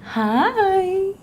Hi!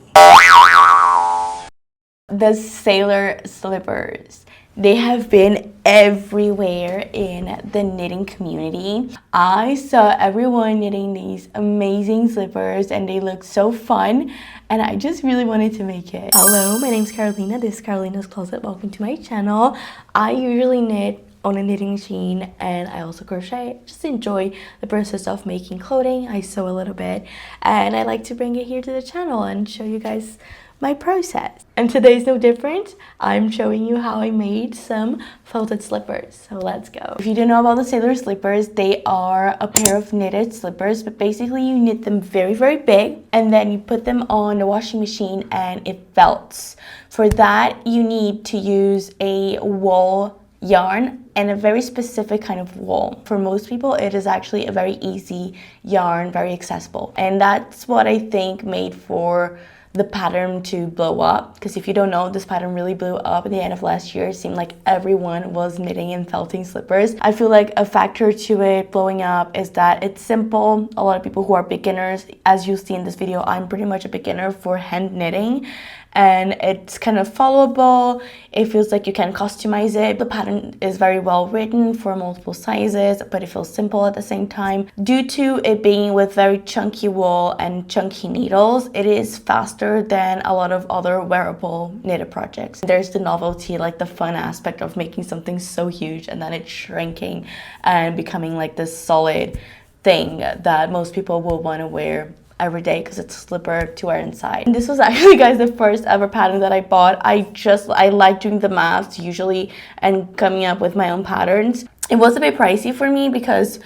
The sailor slippers. They have been everywhere in the knitting community. I saw everyone knitting these amazing slippers and they look so fun and I just really wanted to make it. Hello, my name is Carolina. This is Carolina's Closet. Welcome to my channel. I usually knit on a knitting machine and I also crochet. Just enjoy the process of making clothing. I sew a little bit and I like to bring it here to the channel and show you guys my process. And today is no different. I'm showing you how I made some felted slippers. So let's go. If you don't know about the sailor slippers, they are a pair of knitted slippers, but basically you knit them very, very big and then you put them on the washing machine and it felts. For that, you need to use a wool yarn and a very specific kind of wool. For most people, it is actually a very easy yarn, very accessible. And that's what I think made for the pattern to blow up, because if you don't know, this pattern really blew up at the end of last year. It seemed like everyone was knitting and felting slippers. I feel like a factor to it blowing up is that it's simple. A lot of people who are beginners, as you see in this video, I'm pretty much a beginner for hand knitting, and it's kind of followable. It feels like you can customize it. The pattern is very well written for multiple sizes, but it feels simple at the same time. Due to it being with very chunky wool and chunky needles, it is faster than a lot of other wearable knitted projects. There's the novelty, like the fun aspect of making something so huge and then it's shrinking and becoming like this solid thing that most people will want to wear every day because it's a slipper to wear inside. And this was actually, guys, the first ever pattern that I bought. I like doing the maths usually and coming up with my own patterns. It was a bit pricey for me because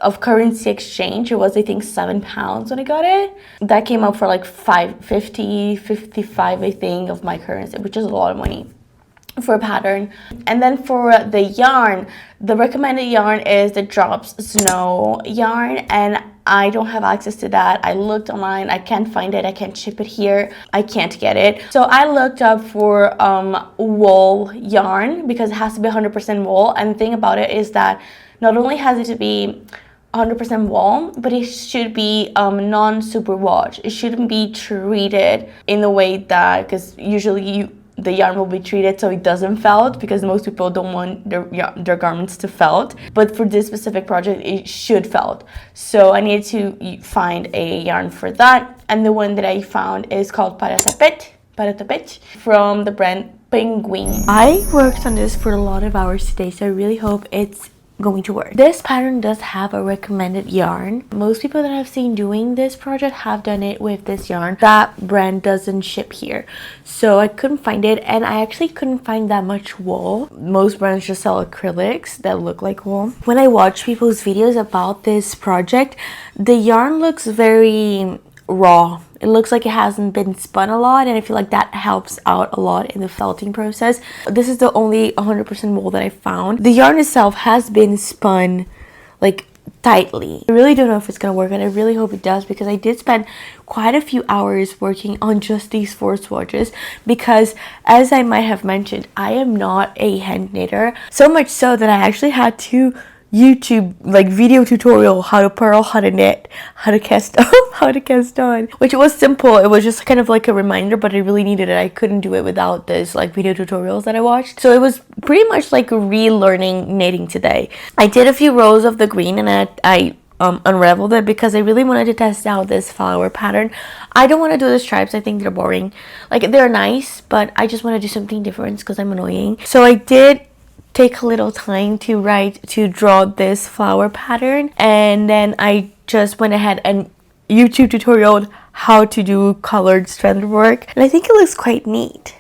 of currency exchange. It was, I think, £7 when I got it. That came out for like $55, I think, of my currency, which is a lot of money for a pattern. And then for the yarn, the recommended yarn is the Drops Snow yarn, and I don't have access to that. I looked online, I can't find it, I can't ship it here, I can't get it. So I looked up for wool yarn because it has to be 100% wool. And the thing about it is that not only has it to be 100% wool, but it should be non-superwash. It shouldn't be treated in the way that, because usually the yarn will be treated so it doesn't felt, because most people don't want their garments to felt. But for this specific project, it should felt. So I needed to find a yarn for that. And the one that I found is called patten from the brand Penguin. I worked on this for a lot of hours today, so I really hope it's going to work. This pattern does have a recommended yarn. Most people that I've seen doing this project have done it with this yarn. That brand doesn't ship here, so I couldn't find it, and I actually couldn't find that much wool. Most brands just sell acrylics that look like wool. When I watch people's videos about this project, the yarn looks very raw. It looks like it hasn't been spun a lot, and I feel like that helps out a lot in the felting process. This is the only 100% wool that I found. The yarn itself has been spun like tightly. I really don't know if it's gonna work, and I really hope it does, because I did spend quite a few hours working on just these 4 swatches, because as I might have mentioned, I am not a hand knitter, so much so that I actually had to YouTube like video tutorial how to purl, how to knit, how to cast on, which was simple. It was just kind of like a reminder, but I really needed it. I couldn't do it without this like video tutorials that I watched. So it was pretty much like relearning knitting today. I did a few rows of the green and I unraveled it because I really wanted to test out this flower pattern. I don't want to do the stripes. I think they're boring. Like, they're nice, but I just want to do something different because I'm annoying. So I did take a little time to draw this flower pattern, and then I just went ahead and YouTube tutorialed how to do colored strand work, and I think it looks quite neat.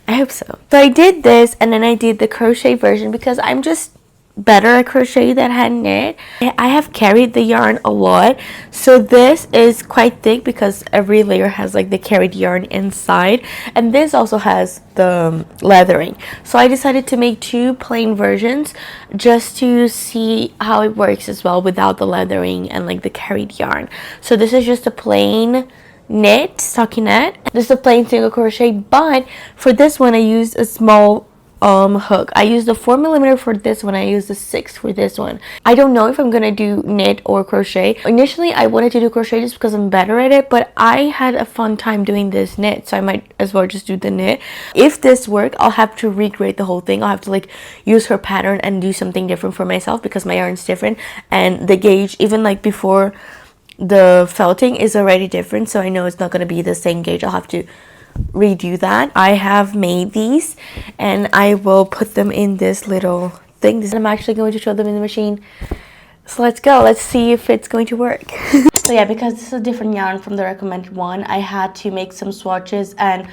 I hope so. So I did this, and then I did the crochet version because I'm just better at crochet than hand knit. I have carried the yarn a lot, so this is quite thick because every layer has like the carried yarn inside, and this also has the leathering. So I decided to make 2 plain versions just to see how it works as well without the leathering and like the carried yarn. So this is just a plain knit stockinette. This is a plain single crochet, but for this one I used a small hook. I used the 4mm for this one. I used the 6 for this one. I don't know if I'm gonna do knit or crochet. Initially I wanted to do crochet just because I'm better at it, but I had a fun time doing this knit, so I might as well just do the knit. If this works, I'll have to recreate the whole thing. I'll have to like use her pattern and do something different for myself because my yarn's different, and the gauge, even like before the felting, is already different, so I know it's not going to be the same gauge. I'll have to redo that. I have made these and I will put them in this little thing. I'm actually going to show them in the machine, so let's go. Let's see if it's going to work. So yeah, because this is a different yarn from the recommended one, I had to make some swatches and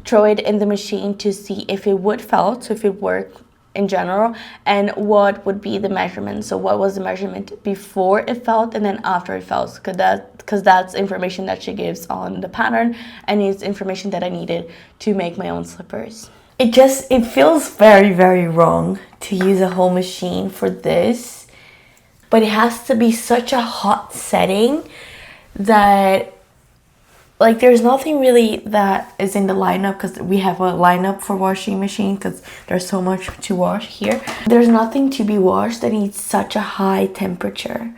throw it in the machine to see if it would felt, so if it worked in general, and what would be the measurement. So what was the measurement before it felt and then after it felt, because that's information that she gives on the pattern, and it's information that I needed to make my own slippers. It feels very, very wrong to use a whole machine for this, but it has to be such a hot setting that like there's nothing really that is in the lineup, because we have a lineup for washing machine because there's so much to wash here. There's nothing to be washed that needs such a high temperature.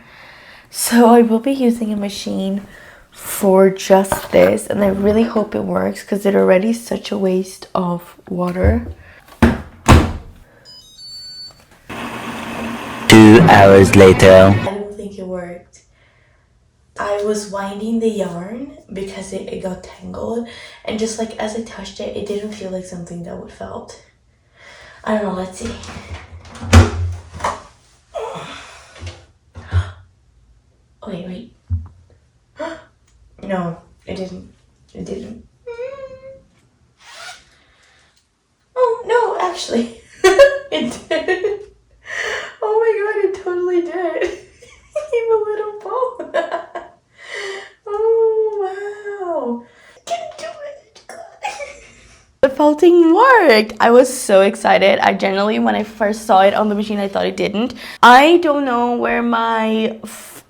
So I will be using a machine for just this, and I really hope it works because it already is such a waste of water. 2 hours later. I don't think it worked. I was winding the yarn because it got tangled, and just like as I touched it, it didn't feel like something that would felt. I don't know, let's see. Wait. No, it didn't. It didn't. Oh, no, actually. It did. Oh my god, it totally did. It gave a little bow. Oh, wow. I can do it. The felting worked. I was so excited. I generally, when I first saw it on the machine, I thought it didn't. I don't know where my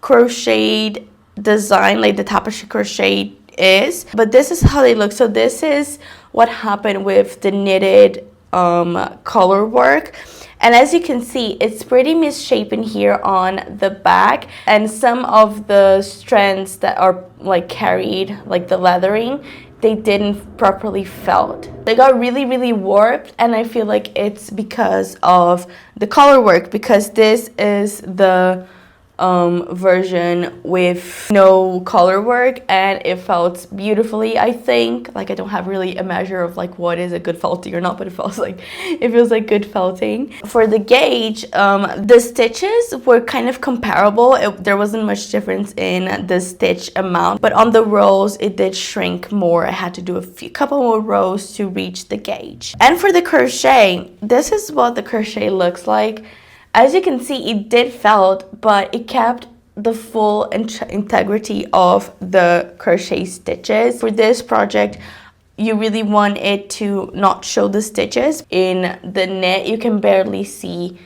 crocheted design, like the tapestry crochet is, but this is how they look. So this is what happened with the knitted color work. And as you can see, it's pretty misshapen here on the back, and some of the strands that are like carried, like the leathering, they didn't properly felt. They got really, really warped, and I feel like it's because of the color work, because this is the version with no color work, and it felt beautifully. I think, like, I don't have really a measure of like what is a good felting or not, but it feels like good felting. For the gauge, the stitches were kind of comparable. There wasn't much difference in the stitch amount, but on the rows it did shrink more. I had to do a couple more rows to reach the gauge. And for the crochet, this is what the crochet looks like. As you can see, it did felt, but it kept the full integrity of the crochet stitches. For this project, you really want it to not show the stitches. In the knit, you can barely see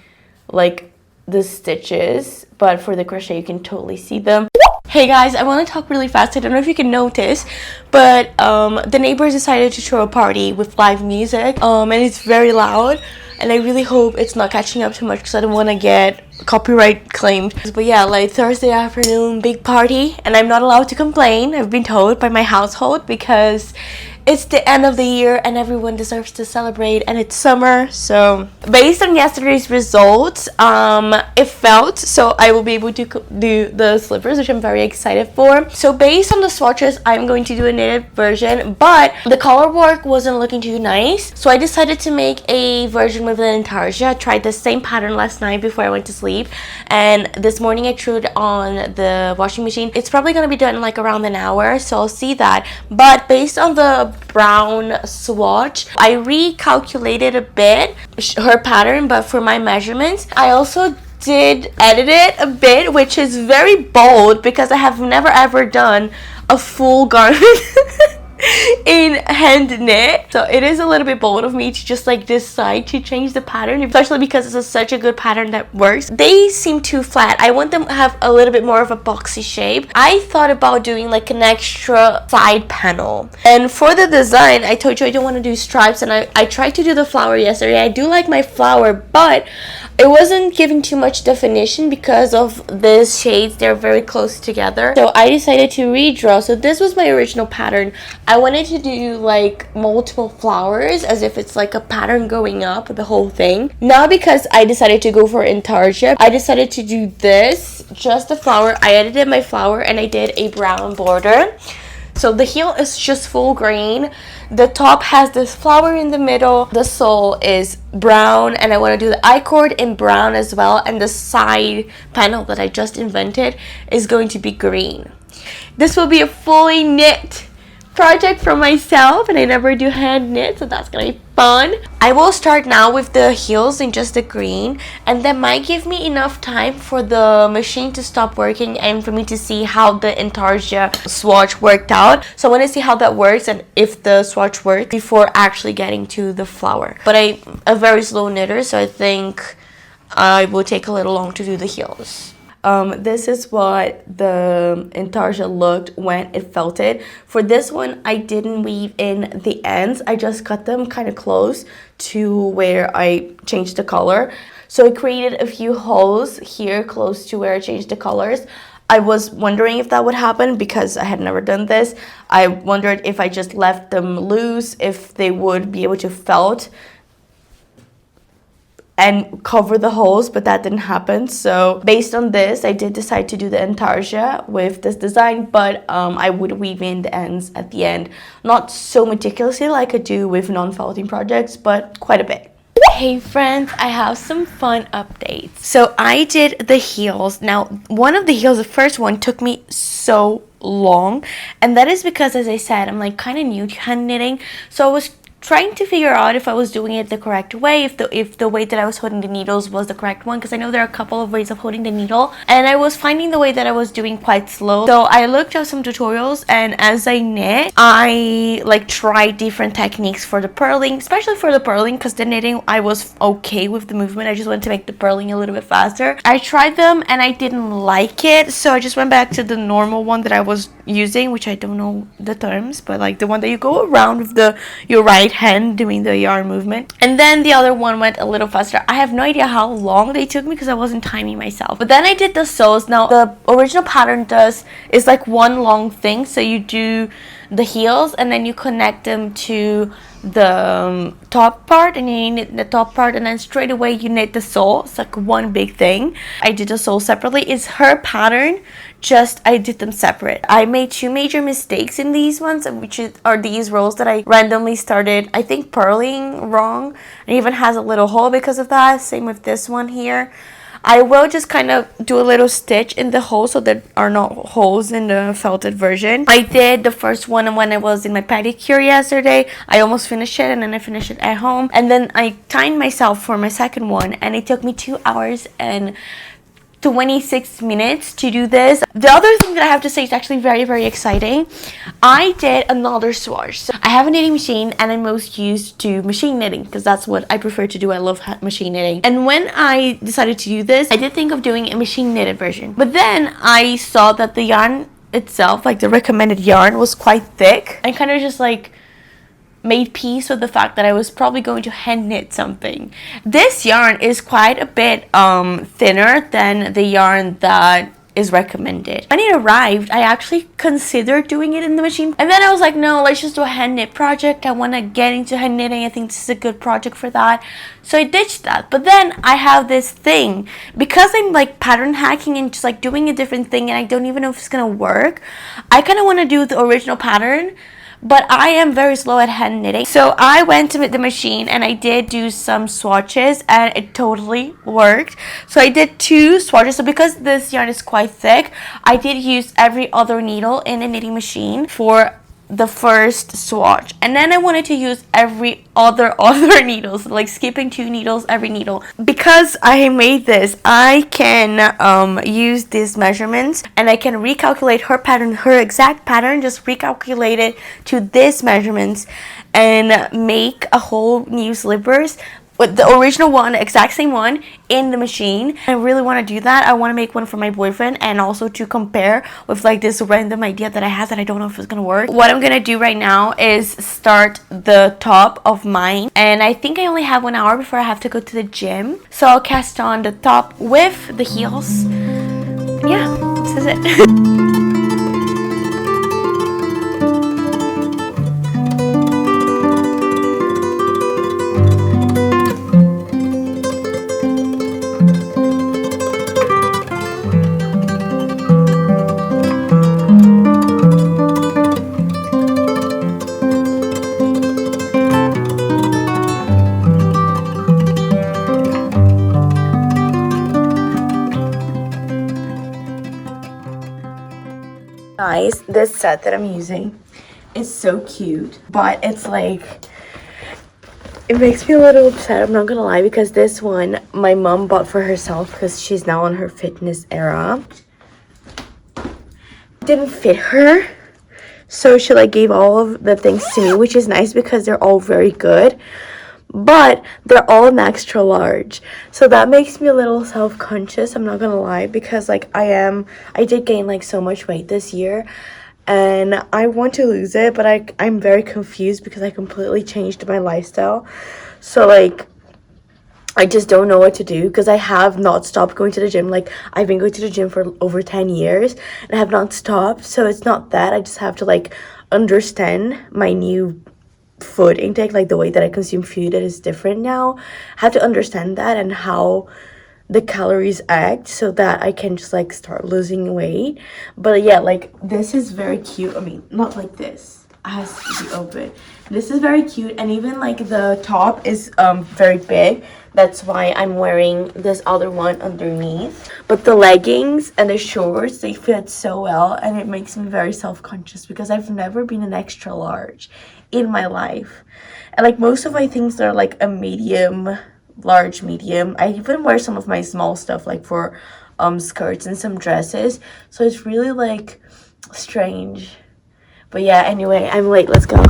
like the stitches, but for the crochet, you can totally see them. Hey guys, I want to talk really fast. I don't know if you can notice, but the neighbors decided to throw a party with live music, and it's very loud. And I really hope it's not catching up too much because I don't want to get copyright claimed. But yeah, like Thursday afternoon, big party. And I'm not allowed to complain, I've been told by my household, because it's the end of the year and everyone deserves to celebrate, and it's summer. So based on yesterday's results, it felt, so I will be able to do the slippers, which I'm very excited for. So based on the swatches, I'm going to do a knitted version, but the color work wasn't looking too nice, so I decided to make a version with an intarsia. I tried the same pattern last night before I went to sleep, and this morning I threw it on the washing machine. It's probably going to be done in like around an hour, so I'll see that. But based on the brown swatch, I recalculated a bit her pattern, but for my measurements I also did edit it a bit, which is very bold because I have never ever done a full garment in hand knit. So it is a little bit bold of me to just like decide to change the pattern, especially because it's such a good pattern that works. They seem too flat. I want them to have a little bit more of a boxy shape. I thought about doing like an extra side panel. And for the design, I told you I don't want to do stripes, and I tried to do the flower yesterday. I do like my flower, but it wasn't giving too much definition because of these shades. They're very close together. So I decided to redraw. So this was my original pattern. I wanted to do like multiple flowers as if it's like a pattern going up the whole thing. Now because I decided to go for intarsia, I decided to do this, just the flower. I edited my flower and I did a brown border. So the heel is just full green. The top has this flower in the middle. The sole is brown, and I want to do the I-cord in brown as well. And the side panel that I just invented is going to be green. This will be a fully knit project for myself, and I never do hand knit, so that's gonna be fun. I will start now with the heels in just the green, and that might give me enough time for the machine to stop working and for me to see how the intarsia swatch worked out. So I want to see how that works and if the swatch works before actually getting to the flower. But I'm a very slow knitter, so I think I will take a little long to do the heels. This is what the intarsia looked when it felted. For this one, I didn't weave in the ends. I just cut them kind of close to where I changed the color. So I created a few holes here close to where I changed the colors. I was wondering if that would happen because I had never done this. I wondered if I just left them loose, if they would be able to felt and cover the holes, but that didn't happen. So based on this, I did decide to do the intarsia with this design, but I would weave in the ends at the end. Not so meticulously like I do with non-felting projects, but quite a bit. Hey friends, I have some fun updates. So I did the heels. Now, one of the heels, the first one, took me so long, and that is because, as I said, I'm like kind of new to hand knitting, so I was trying to figure out if I was doing it the correct way, if the way that I was holding the needles was the correct one, because I know there are a couple of ways of holding the needle, and I was finding the way that I was doing quite slow. So I looked at some tutorials, and as I knit, I like tried different techniques for the purling, especially for the purling, because the knitting I was okay with the movement. I just wanted to make the purling a little bit faster. I tried them and I didn't like it, so I just went back to the normal one that I was using, which I don't know the terms, but like the one that you go around with your right hand doing the yarn movement. And then the other one went a little faster. I have no idea how long they took me because I wasn't timing myself. But then I did the soles. Now the original pattern is like one long thing, so you do the heels and then you connect them to the top part, and you knit the top part, and then straight away you knit the sole. It's like one big thing. I did the sole separately. It's her pattern, just I did them separate. I made two major mistakes in these ones, which are these rows that I randomly started, I think, purling wrong. It even has a little hole because of that. Same with this one here. I will just kind of do a little stitch in the hole so there are no holes in the felted version. I did the first one when I was in my pedicure yesterday. I almost finished it, and then I finished it at home. And then I timed myself for my second one, and it took me 2 hours and 26 minutes to do this. The other thing that I have to say is actually very, very exciting. I did another swatch. So I have a knitting machine, and I'm most used to machine knitting because that's what I prefer to do. I love machine knitting. And when I decided to do this, I did think of doing a machine knitted version. But then I saw that the yarn itself, like the recommended yarn, was quite thick. I kind of just like made peace with the fact that I was probably going to hand knit something. This yarn is quite a bit thinner than the yarn that is recommended. When it arrived, I actually considered doing it in the machine, and then I was like, no, let's just do a hand knit project. I want to get into hand knitting. I think this is a good project for that. So I ditched that. But then I have this thing, because I'm like pattern hacking and just like doing a different thing, and I don't even know if it's gonna work. I kind of want to do the original pattern, but I am very slow at hand knitting. So I went to the machine and I did do some swatches, and it totally worked. So I did 2 swatches. So because this yarn is quite thick, I did use every other needle in a knitting machine for the first swatch, and then I wanted to use every other needles, like skipping 2 needles every needle. Because I made this, I can use these measurements and I can recalculate her pattern, her exact pattern, just recalculate it to this measurements and make a whole new slippers with the original one, exact same one, in the machine. I really want to do that. I want to make one for my boyfriend, and also to compare with like this random idea that I have that I don't know if it's gonna work. What I'm gonna do right now is start the top of mine, and I think I only have 1 hour before I have to go to the gym, so I'll cast on the top with the heels. Yeah, this is it. Guys, this set that I'm using is so cute, but it's like, it makes me a little upset, I'm not gonna lie, because this one my mom bought for herself because she's now on her fitness era. Didn't fit her, so she like gave all of the things to me, which is nice because they're all very good, but they're all an extra large, so that makes me a little self-conscious, I'm not gonna lie, because like I did gain like so much weight this year and I want to lose it, but I'm very confused because I completely changed my lifestyle. So like I just don't know what to do, because I have not stopped going to the gym. Like, I've been going to the gym for over 10 years and I have not stopped. So it's not that, I just have to like understand my new food intake, like the way that I consume food that is different now. I have to understand that and how the calories act so that I can just like start losing weight. But yeah, like this is very cute. I mean, not like this, it has to be open. This is very cute, and even like the top is very big. That's why I'm wearing this other one underneath. But the leggings and the shorts, they fit so well, and it makes me very self-conscious because I've never been an extra large in my life. And like most of my things are like a medium, large, medium. I even wear some of my small stuff like for skirts and some dresses. So it's really like strange. But yeah, anyway, I'm late. Let's go.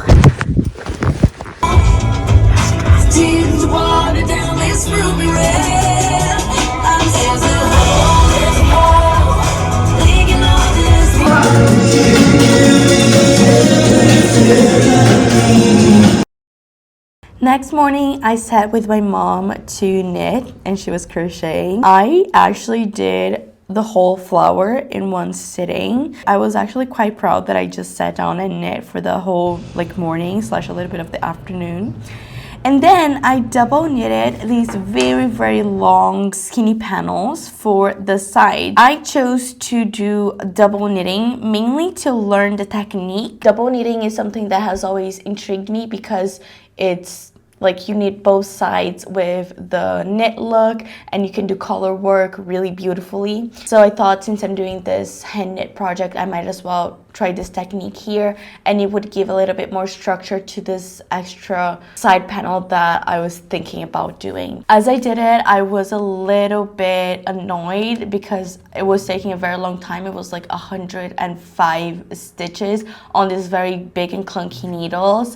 Next morning, I sat with my mom to knit, and she was crocheting. I actually did the whole flower in one sitting. I was actually quite proud that I just sat down and knit for the whole like morning / a little bit of the afternoon. And then I double knitted these very long skinny panels for the side. I chose to do double knitting mainly to learn the technique. Double knitting is something that has always intrigued me because it's like you knit both sides with the knit look, and you can do color work really beautifully. So I thought, since I'm doing this hand knit project, I might as well try this technique here, and it would give a little bit more structure to this extra side panel that I was thinking about doing. As I did it, I was a little bit annoyed because it was taking a very long time. It was like 105 stitches on these very big and clunky needles.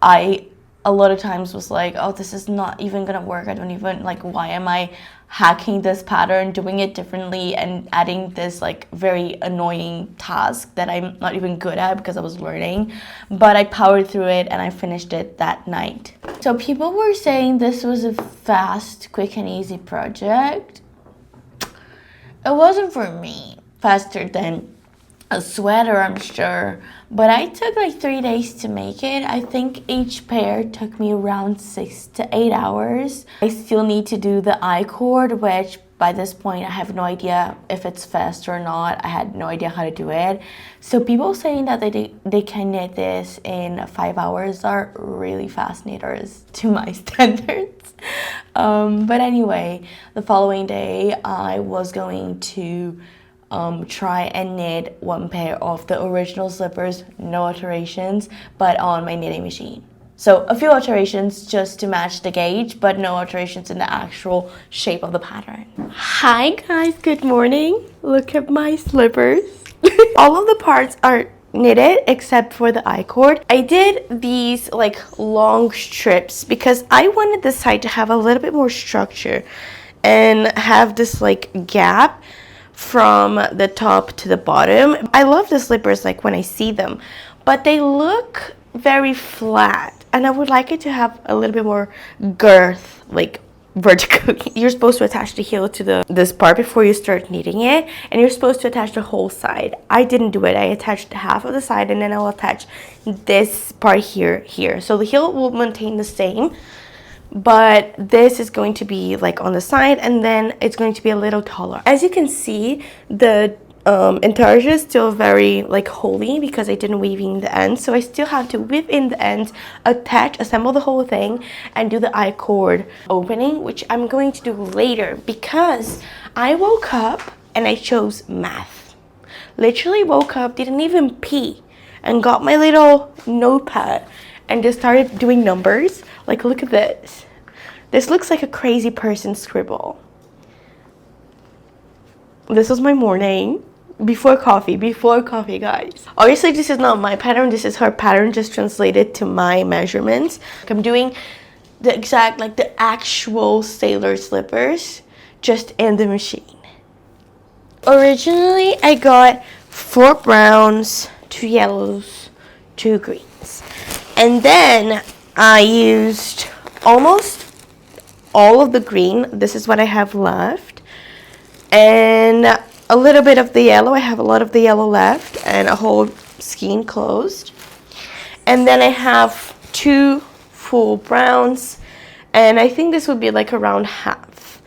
I a lot of times was like, oh, this is not even gonna work. I don't even, like, why am I hacking this pattern, doing it differently, and adding this like very annoying task that I'm not even good at because I was learning. But I powered through it and I finished it that night. So people were saying this was a fast, quick and easy project. It wasn't for me. Faster than a sweater, I'm sure, but I took like 3 days to make it. I think each pair took me around 6 to 8 hours. I still need to do the I-cord, which by this point I have no idea if it's fast or not. I had no idea how to do it. So people saying that they can knit this in 5 hours are really fast knitters to my standards. But anyway, the following day I was going to try and knit one pair of the original slippers, no alterations, but on my knitting machine. So a few alterations just to match the gauge, but no alterations in the actual shape of the pattern. Hi guys, good morning. Look at my slippers. All of the parts are knitted except for the I-cord. I did these like long strips because I wanted the side to have a little bit more structure and have this like gap from the top to the bottom. I love the slippers like when I see them, but they look very flat and I would like it to have a little bit more girth, like vertically. You're supposed to attach the heel to this part before you start knitting it, and you're supposed to attach the whole side. I didn't do it. I attached half of the side and then I'll attach this part here. So the heel will maintain the same, but this is going to be like on the side and then it's going to be a little taller. As you can see, the intarsia is still very like holy because I didn't weave in the ends, so I still have to weave in the ends, assemble the whole thing, and do the I-cord opening, which I'm going to do later because I woke up and I chose math. Literally woke up, didn't even pee, and got my little notepad and just started doing numbers. Like, look at this. This looks like a crazy person scribble. This was my morning. Before coffee, guys. Obviously, this is not my pattern. This is her pattern, just translated to my measurements. I'm doing the exact, like the actual sailor slippers, just in the machine. Originally, I got 4 browns, 2 yellows, 2 greens. And then I used almost all of the green. This is what I have left. And a little bit of the yellow. I have a lot of the yellow left and a whole skein closed. And then I have 2 full browns, and I think this would be like around half.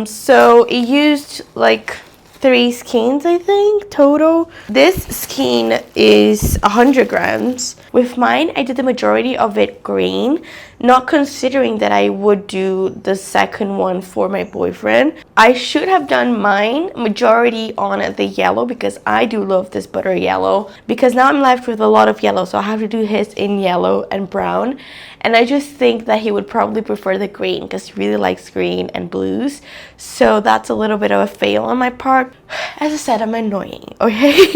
So it used like 3 skeins, I think, total. This skein is 100 grams. With mine, I did the majority of it green, not considering that I would do the second one for my boyfriend. I should have done mine majority on the yellow because I do love this butter yellow, because now I'm left with a lot of yellow, so I have to do his in yellow and brown. And I just think that he would probably prefer the green because he really likes green and blues. So that's a little bit of a fail on my part. As I said, I'm annoying, okay?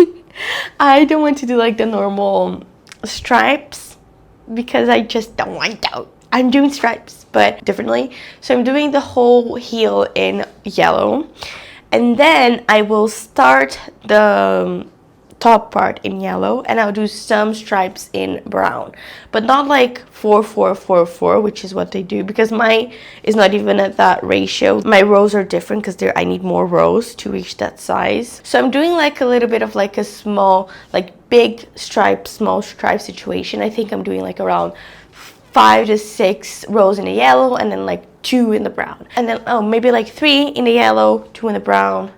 I don't want to do like the normal stripes because I just don't want to. I'm doing stripes, but differently. So I'm doing the whole heel in yellow. And then I will start the top part in yellow and I'll do some stripes in brown, but not like 4 4 4 4, which is what they do, because mine is not even at that ratio. My rows are different because I need more rows to reach that size. So I'm doing like a little bit of like a small, like big stripe, small stripe situation. I think I'm doing like around 5 to 6 rows in the yellow and then like 2 in the brown, and then maybe like 3 in the yellow, 2 in the brown,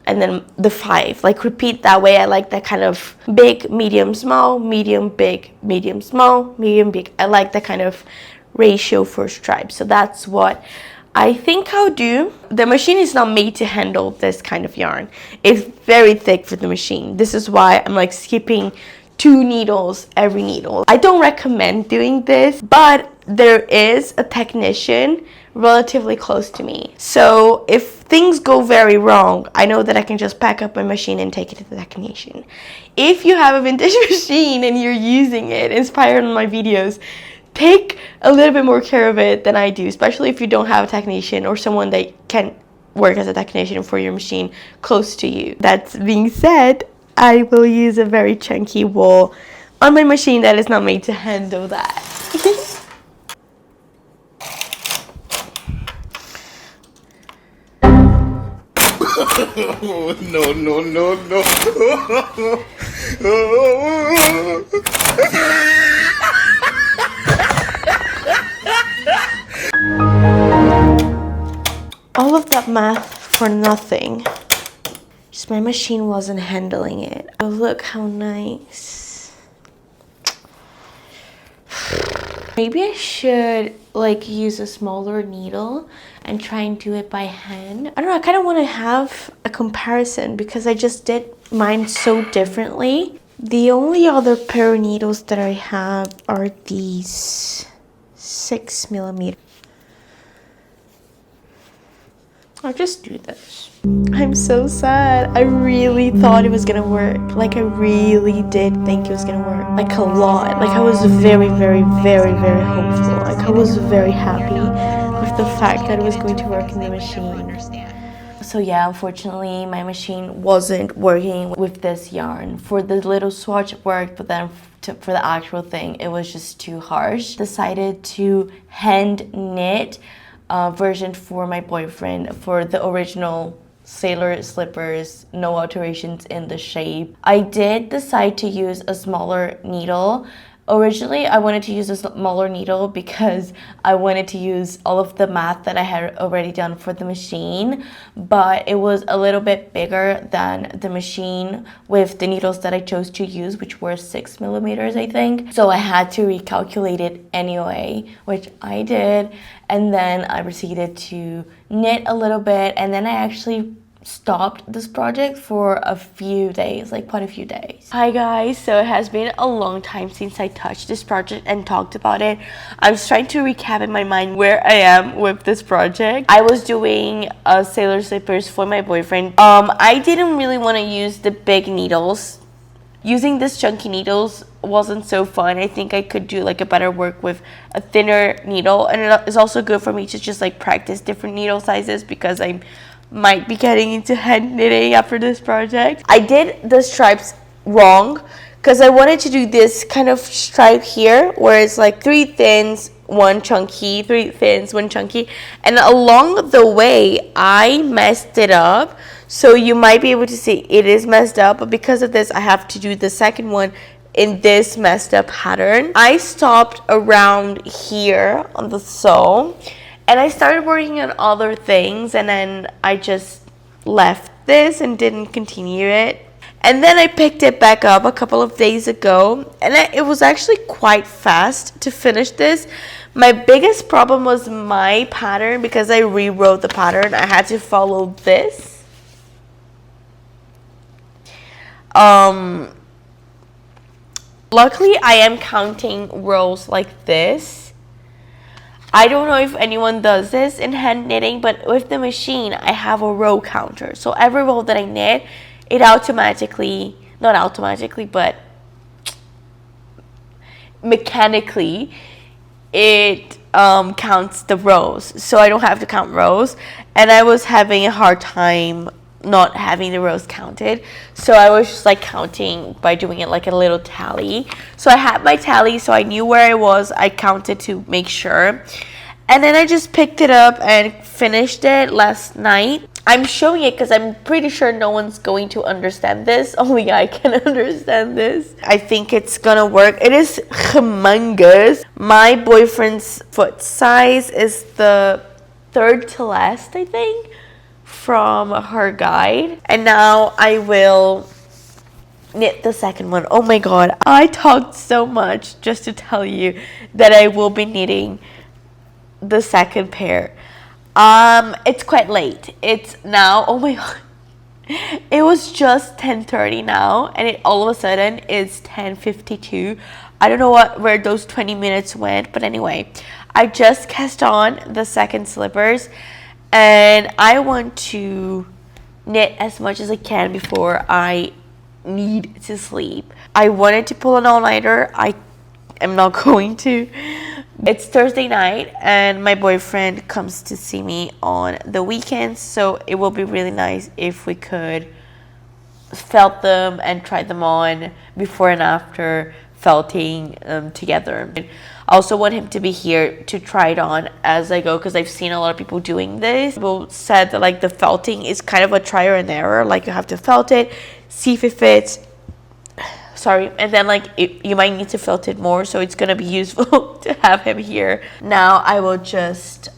and then the 5, like repeat that way. I like that kind of big, medium, small, medium, big, medium, small, medium, big. I like that kind of ratio for stripes. So that's what I think I'll do. The machine is not made to handle this kind of yarn. It's very thick for the machine. This is why I'm like skipping 2 needles every needle. I don't recommend doing this, but there is a technician relatively close to me. So if things go very wrong, I know that I can just pack up my machine and take it to the technician. If you have a vintage machine and you're using it, inspired on my videos, take a little bit more care of it than I do, especially if you don't have a technician or someone that can work as a technician for your machine close to you. That being said, I will use a very chunky wool on my machine that is not made to handle that. No, no, no, no. All of that math for nothing. Just my machine wasn't handling it. Oh, look how nice. Maybe I should like use a smaller needle and try and do it by hand. I don't know, I kind of want to have a comparison because I just did mine so differently. The only other pair of needles that I have are these 6mm. I'll just do this. I'm so sad. I really thought it was gonna work. Like I really did think it was gonna work. Like a lot. Like I was very, very, very, very hopeful. Like I was very happy with the fact that it was going to work in the machine. So yeah, unfortunately my machine wasn't working with this yarn. For the little swatch it worked, but then for the actual thing it was just too harsh. Decided to hand knit version for my boyfriend for the original sailor slippers, no alterations in the shape. I did decide to use a smaller needle. Originally, I wanted to use a smaller needle because I wanted to use all of the math that I had already done for the machine, but it was a little bit bigger than the machine with the needles that I chose to use, which were 6mm, I think. So I had to recalculate it anyway, which I did, and then I proceeded to knit a little bit, and then I actually stopped this project for a few days, like quite a few days. Hi guys, so it has been a long time since I touched this project and talked about it. I was trying to recap in my mind where I am with this project. I was doing sailor slippers for my boyfriend. I didn't really want to use the big needles. Using these chunky needles wasn't so fun. I think I could do like a better work with a thinner needle, and it is also good for me to just like practice different needle sizes because I might be getting into hand knitting after this project. I did the stripes wrong because I wanted to do this kind of stripe here where it's like 3 thins, 1 chunky, 3 thins, 1 chunky, and along the way I messed it up. So you might be able to see it is messed up, but because of this I have to do the second one in this messed up pattern. I stopped around here on the sew and I started working on other things, and then I just left this and didn't continue it. And then I picked it back up a couple of days ago, and it was actually quite fast to finish this. My biggest problem was my pattern because I rewrote the pattern. I had to follow this. Luckily, I am counting rows like this. I don't know if anyone does this in hand knitting, but with the machine, I have a row counter. So every row that I knit, it automatically, not automatically, but mechanically, it counts the rows. So I don't have to count rows. And I was having a hard time not having the rows counted, so I was just like counting by doing it like a little tally. So I had my tally, so I knew where I was. I counted to make sure, and then I just picked it up and finished it last night. I'm showing it because I'm pretty sure no one's going to understand this. Only I can understand this. I think it's gonna work. It is humongous. My boyfriend's foot size is the 3rd to last, I think, from her guide. And now I will knit the second one. Oh my god, I talked so much just to tell you that I will be knitting the second pair. It's quite late. It's now, oh my god, it was just 10:30 now, and it all of a sudden is 10:52. I don't know where those 20 minutes went, but anyway, I just cast on the second slippers, and I want to knit as much as I can before I need to sleep. I wanted to pull an all-nighter. I am not going to. It's Thursday night, and my boyfriend comes to see me on the weekends, so it will be really nice if we could felt them and try them on before and after felting together. I also want him to be here to try it on as I go, because I've seen a lot of people doing this. People said that like the felting is kind of a trial and error. Like you have to felt it, see if it fits. Sorry, and then like you might need to felt it more, so it's gonna be useful to have him here. Now I will just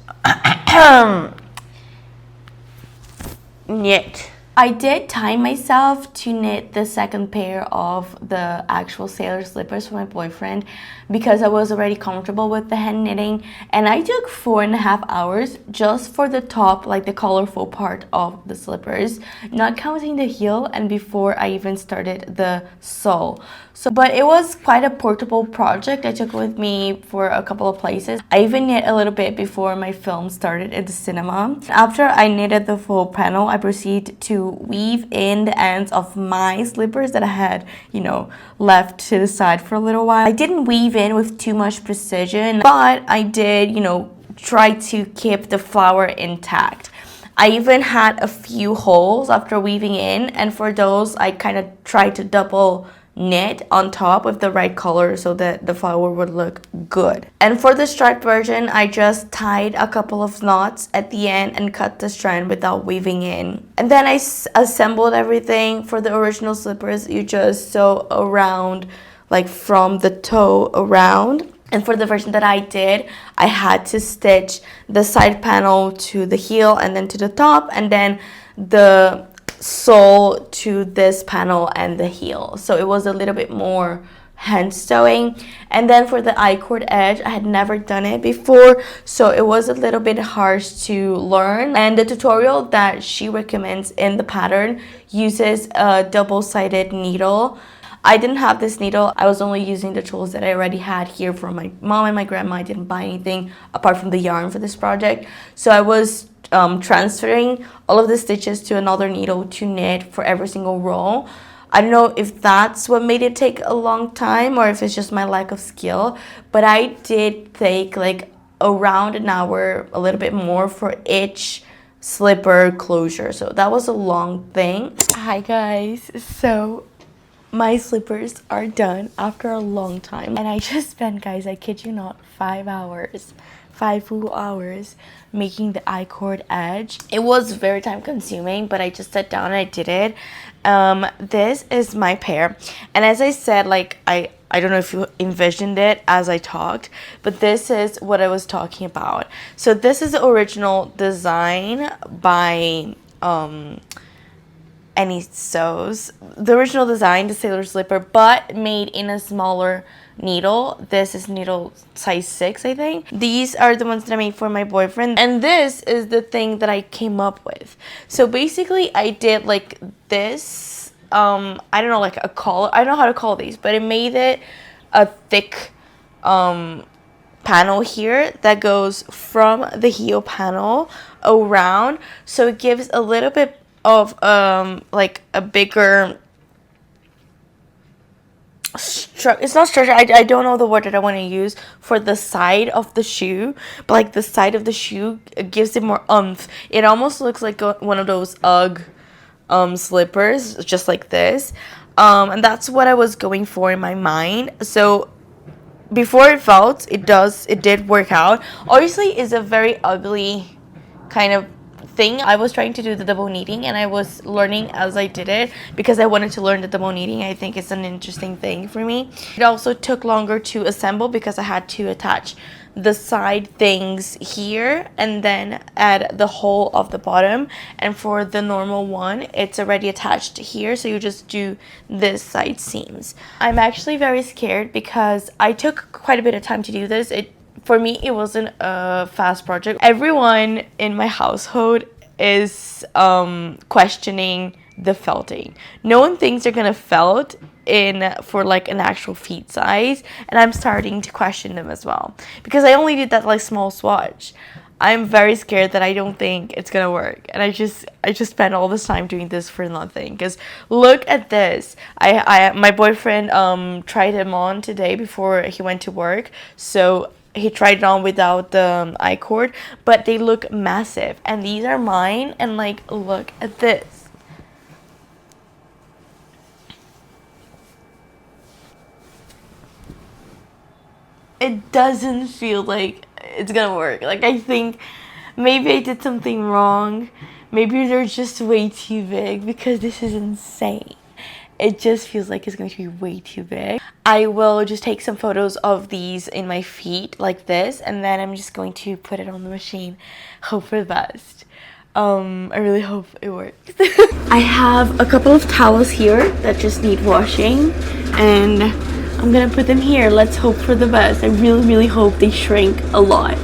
knit I did time myself to knit the second pair of the actual sailor slippers for my boyfriend because I was already comfortable with the hand knitting, and I took 4.5 hours just for the top, like the colorful part of the slippers, not counting the heel and before I even started the sole. But it was quite a portable project. I took it with me for a couple of places. I even knit a little bit before my film started at the cinema. After I knitted the full panel, I proceeded to weave in the ends of my slippers that I had, left to the side for a little while. I didn't weave in with too much precision, but I did, try to keep the flower intact. I even had a few holes after weaving in, and for those I kind of tried to double knit on top with the right color so that the flower would look good. And for the striped version, I just tied a couple of knots at the end and cut the strand without weaving in. And then I assembled everything. For the original slippers, you just sew around, like from the toe around. And for the version that I did, I had to stitch the side panel to the heel and then to the top, and then the sole to this panel and the heel. So it was a little bit more hand sewing. And then for the I-cord edge, I had never done it before, so it was a little bit harsh to learn. And the tutorial that she recommends in the pattern uses a double-sided needle. I didn't have this needle. I was only using the tools that I already had here for my mom and my grandma. I didn't buy anything apart from the yarn for this project. So I was transferring all of the stitches to another needle to knit for every single row. I don't know if that's what made it take a long time or if it's just my lack of skill, but I did take like around an hour, a little bit more for each slipper closure. So that was a long thing. Hi guys, so my slippers are done after a long time, and I just spent, guys, I kid you not, 5 full hours making the I-cord edge. It was very time consuming, but I just sat down and I did it. This is my pair, and as I said, like I don't know if you envisioned it as I talked, but this is what I was talking about. So this is the original design by Any Sews. The original design, the sailor slipper, but made in a smaller needle. This is needle size 6, I think. These are the ones that I made for my boyfriend, and this is the thing that I came up with. So basically I did like this, I don't know, like a collar, I don't know how to call these, but it made it a thick panel here that goes from the heel panel around, so it gives a little bit of like a bigger it's not structure, I don't know the word that I want to use for the side of the shoe, but like the side of the shoe, it gives it more oomph. It almost looks like one of those UGG slippers, just like this, and that's what I was going for in my mind. So before it did work out. Obviously it's a very ugly kind of thing. I was trying to do the double knitting, and I was learning as I did it because I wanted to learn the double knitting. I think it's an interesting thing for me. It also took longer to assemble because I had to attach the side things here and then add the whole of the bottom. And for the normal one, it's already attached here, so you just do this side seams. I'm actually very scared because I took quite a bit of time to do this. For me, it wasn't a fast project. Everyone in my household is questioning the felting. No one thinks they're gonna felt for like an actual feet size, and I'm starting to question them as well because I only did that like small swatch. I'm very scared that I don't think it's gonna work, and I just spent all this time doing this for nothing. Because look at this. My boyfriend tried them on today before he went to work, so he tried it on without the I-cord, but they look massive, and these are mine. And like, look at this. It doesn't feel like it's gonna work. Like, I think maybe I did something wrong. Maybe they're just way too big because this is insane. It just feels like it's going to be way too big. I will just take some photos of these in my feet like this, and then I'm just going to put it on the machine. Hope for the best. I really hope it works. I have a couple of towels here that just need washing, and I'm gonna put them here. Let's hope for the best. I really hope they shrink a lot.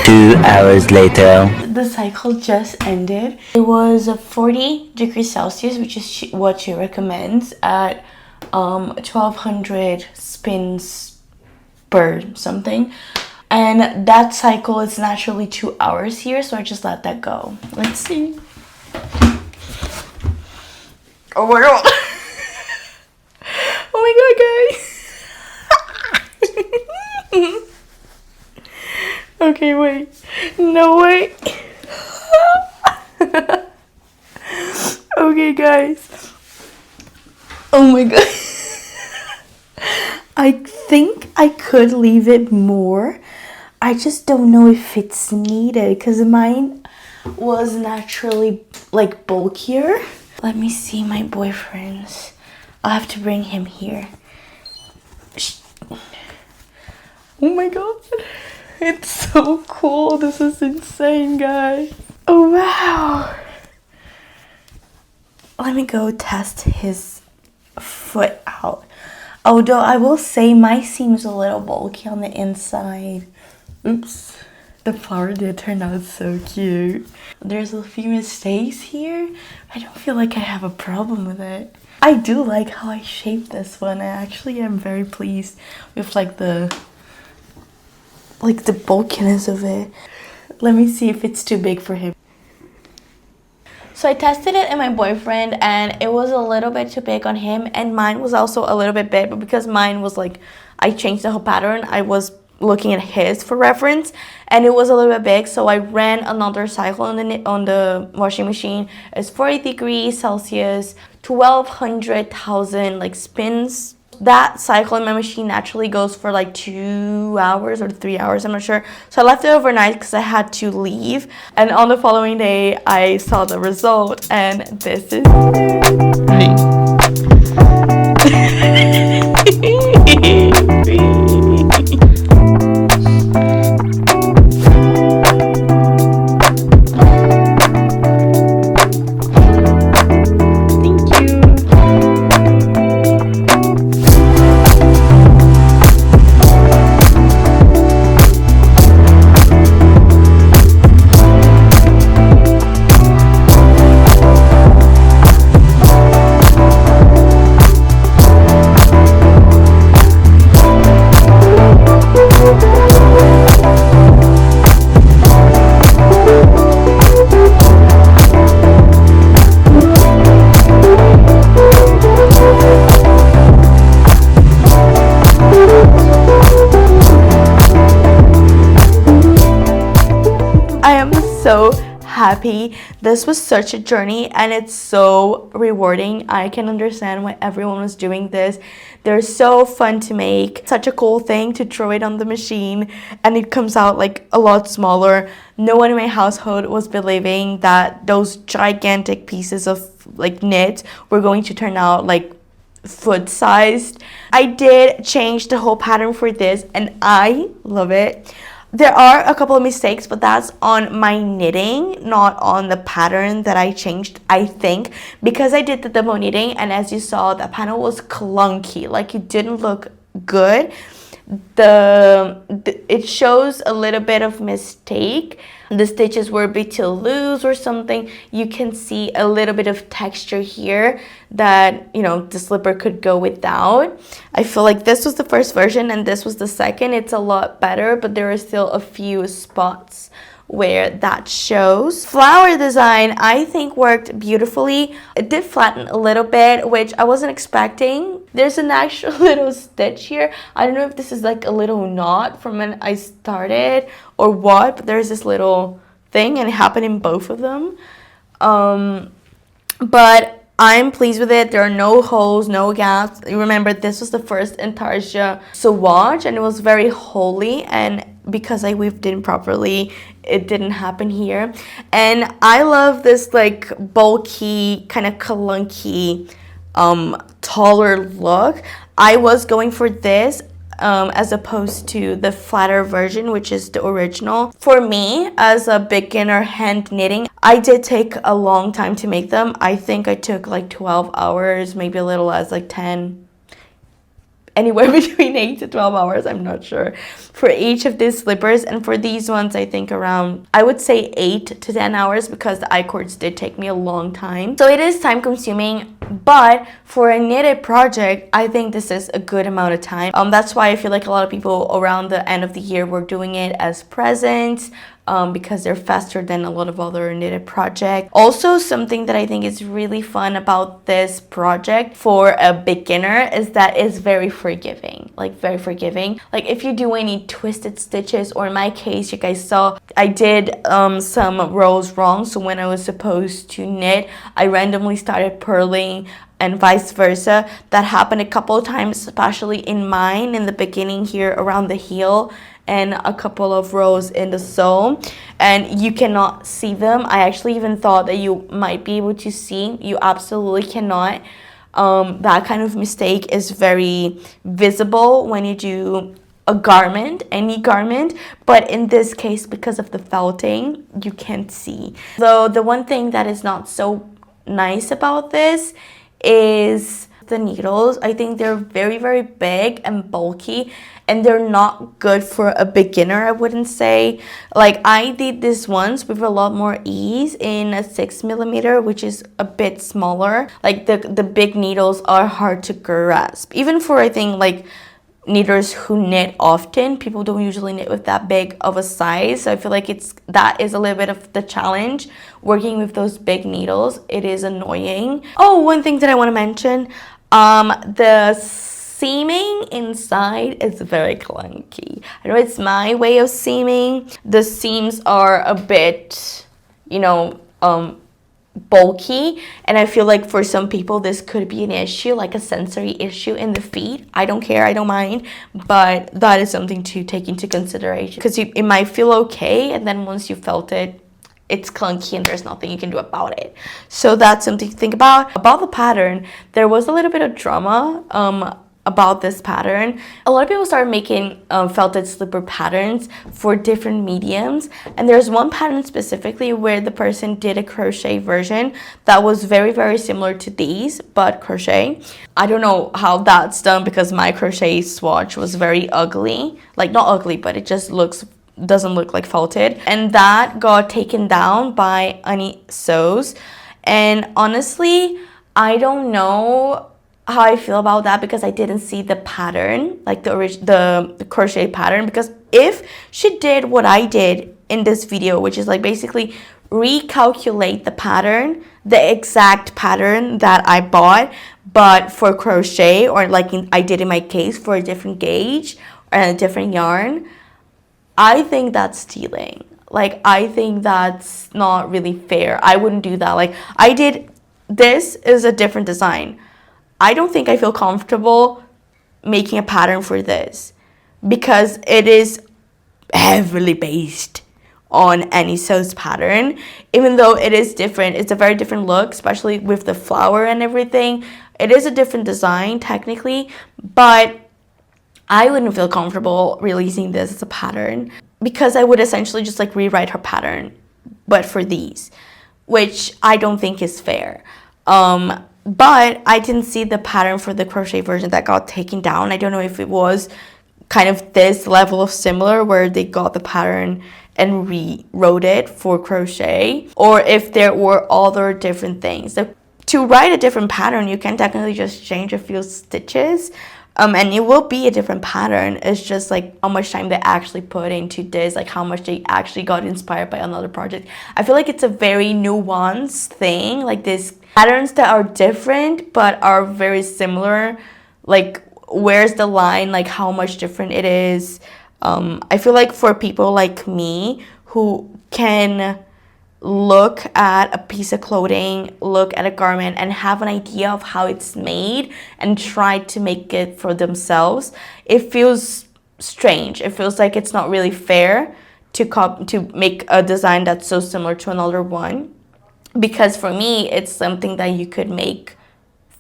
2 hours later. The cycle just ended. It was 40 degrees Celsius, which is what she recommends, at 1200 spins per something. And that cycle is naturally 2 hours here, so I just let that go. Let's see. Oh my god. Oh my god, guys. Okay, wait. No, wait. Okay, guys. Oh my god. I think I could leave it more. I just don't know if it's needed because mine was naturally like bulkier. Let me see my boyfriend's. I'll have to bring him here. Oh my god. It's so cool. This is insane, guys. Oh, wow. Let me go test his foot out. Although I will say mine seems a little bulky on the inside. Oops. The flower did turn out so cute. There's a few mistakes here. I don't feel like I have a problem with it. I do like how I shaped this one. I actually am very pleased with like the bulkiness of it. Let me see if it's too big for him. So I tested it in my boyfriend and it was a little bit too big on him, and mine was also a little bit big, but because mine was like, I changed the whole pattern, I was looking at his for reference and it was a little bit big, so I ran another cycle on the washing machine. It's 40 degrees Celsius, 1200,000 like spins. That cycle in my machine naturally goes for like 2 hours or 3 hours, I'm not sure. So I left it overnight because I had to leave. And on the following day, I saw the result, and this is so happy. This was such a journey and it's so rewarding. I can understand why everyone was doing this. They're so fun to make. Such a cool thing to throw it on the machine and it comes out like a lot smaller. No one in my household was believing that those gigantic pieces of like knit were going to turn out like foot sized. I did change the whole pattern for this and I love it. There are a couple of mistakes, but that's on my knitting, not on the pattern that I changed, I think, because I did the demo knitting, and as you saw, the panel was clunky, like it didn't look good. It shows a little bit of mistake. The stitches were a bit too loose or something. You can see a little bit of texture here that, you know, the slipper could go without. I feel like this was the first version and this was the second. It's a lot better, but there are still a few spots where that shows. Flower design, I think, worked beautifully. It did flatten a little bit, which I wasn't expecting. There's an actual little stitch here. I don't know if this is like a little knot from when I started or what, but there's this little thing and it happened in both of them. But I'm pleased with it. There are no holes, no gaps. Remember, this was the first Intarsia swatch and it was very holey, and because I weaved in properly, it didn't happen here. And I love this like bulky, kind of clunky, taller look. I was going for this as opposed to the flatter version, which is the original. For me, as a beginner hand knitting, I did take a long time to make them. I think I took like 12 hours, maybe a little less, like 10, anywhere between 8 to 12 hours, I'm not sure, for each of these slippers. And for these ones, I think around, I would say 8 to 10 hours, because the I-cords did take me a long time. So it is time consuming, but for a knitted project, I think this is a good amount of time. That's why I feel like a lot of people around the end of the year were doing it as presents, because they're faster than a lot of other knitted projects. Also, something that I think is really fun about this project for a beginner is that it's very forgiving, like very forgiving. Like if you do any twisted stitches, or in my case, you guys saw I did some rows wrong. So when I was supposed to knit, I randomly started purling and vice versa. That happened a couple of times, especially in mine in the beginning here around the heel, and a couple of rows in the sole, and you cannot see them. I actually even thought that you might be able to see. You absolutely cannot. That kind of mistake is very visible when you do a garment, any garment, but in this case, because of the felting, you can't see. So the one thing that is not so nice about this is the needles. I think they're very, very big and bulky, and they're not good for a beginner, I wouldn't say. Like I did this once with a lot more ease in a 6mm, which is a bit smaller. Like the big needles are hard to grasp. Even for, I think, like knitters who knit often, people don't usually knit with that big of a size. So I feel like that is a little bit of the challenge, working with those big needles. It is annoying. Oh, one thing that I want to mention, the seaming inside is very clunky. I know it's my way of seaming. The seams are a bit, bulky, and I feel like for some people this could be an issue, like a sensory issue in the feet. I don't care, I don't mind, but that is something to take into consideration, because it might feel okay, and then once you felt it, it's clunky and there's nothing you can do about it. So that's something to think about. About the pattern, there was a little bit of drama about this pattern. A lot of people started making felted slipper patterns for different mediums, and there's one pattern specifically where the person did a crochet version that was very, very similar to these, but crochet. I don't know how that's done, because my crochet swatch was very ugly. Like not ugly, but it just doesn't look like felted, and that got taken down by Annie Sews. And honestly, I don't know how I feel about that, because I didn't see the pattern, like the crochet pattern. Because if she did what I did in this video, which is like basically recalculate the pattern, the exact pattern that I bought, but for crochet, or like I did in my case for a different gauge or a different yarn, I think that's stealing. Like I think that's not really fair. I wouldn't do that. Like this is a different design. I don't think I feel comfortable making a pattern for this, because it is heavily based on Annie Sew's pattern. Even though it is different, it's a very different look, especially with the flower and everything. It is a different design technically, but I wouldn't feel comfortable releasing this as a pattern, because I would essentially just like rewrite her pattern, but for these, which I don't think is fair. But I didn't see the pattern for the crochet version that got taken down. I don't know if it was kind of this level of similar where they got the pattern and rewrote it for crochet, or if there were other different things. So to write a different pattern, you can technically just change a few stitches, and it will be a different pattern. It's just like how much time they actually put into this, like how much they actually got inspired by another project. I feel like it's a very nuanced thing, like this patterns that are different but are very similar. Like where's the line, like how much different it is. I feel like for people like me who can look at a piece of clothing, look at a garment, and have an idea of how it's made and try to make it for themselves, it feels strange. It feels like it's not really fair to make a design that's so similar to another one, because for me it's something that you could make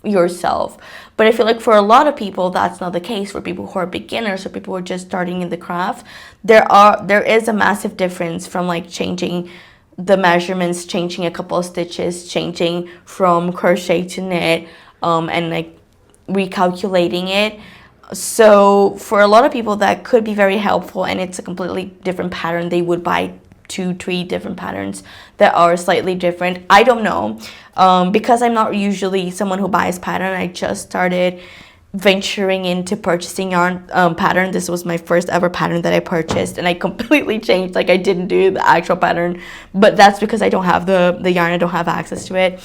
yourself. But I feel like for a lot of people that's not the case. For people who are beginners or people who are just starting in the craft, there is a massive difference from like changing the measurements, changing a couple of stitches, changing from crochet to knit, and like recalculating it. So for a lot of people that could be very helpful, and it's a completely different pattern. They would buy 2-3 different patterns that are slightly different. I don't know, because I'm not usually someone who buys pattern. I just started venturing into purchasing yarn pattern. This was my first ever pattern that I purchased, and I completely changed. Like, I didn't do the actual pattern, but that's because I don't have the yarn. I don't have access to it.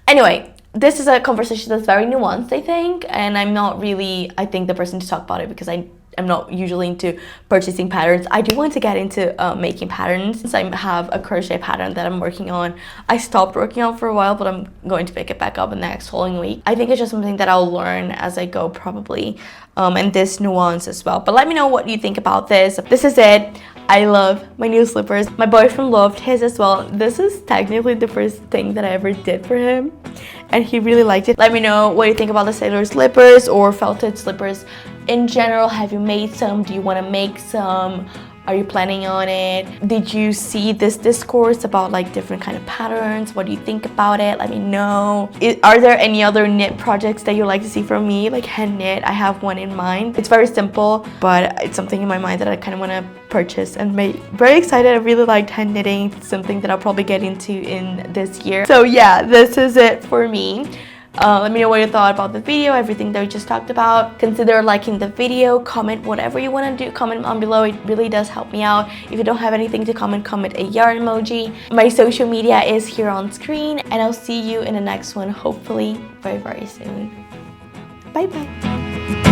Anyway, this is a conversation that's very nuanced, I think, and I'm not really, I think, the person to talk about it, because I'm not usually into purchasing patterns. I do want to get into making patterns. Since I have a crochet pattern that I'm working on. I stopped working on for a while, but I'm going to pick it back up in the next following week. I think it's just something that I'll learn as I go, probably, and this nuance as well. But let me know what you think about this. This is it. I love my new slippers. My boyfriend loved his as well. This is technically the first thing that I ever did for him, and he really liked it. Let me know what you think about the sailor slippers or felted slippers in general. Have you made some? Do you want to make some? Are you planning on it? Did you see this discourse about like different kind of patterns? What do you think about it? Let me know. Are there any other knit projects that you'd like to see from me, like hand knit? I have one in mind. It's very simple, but it's something in my mind that I kind of want to purchase and make. Very excited. I really liked hand knitting. It's something that I'll probably get into in this year. So yeah, this is it for me. Let me know what you thought about the video, everything that we just talked about. Consider liking the video, comment whatever you want to do, comment down below. It really does help me out. If you don't have anything to comment a yarn emoji. My social media is here on screen, and I'll see you in the next one, hopefully very, very soon. Bye bye.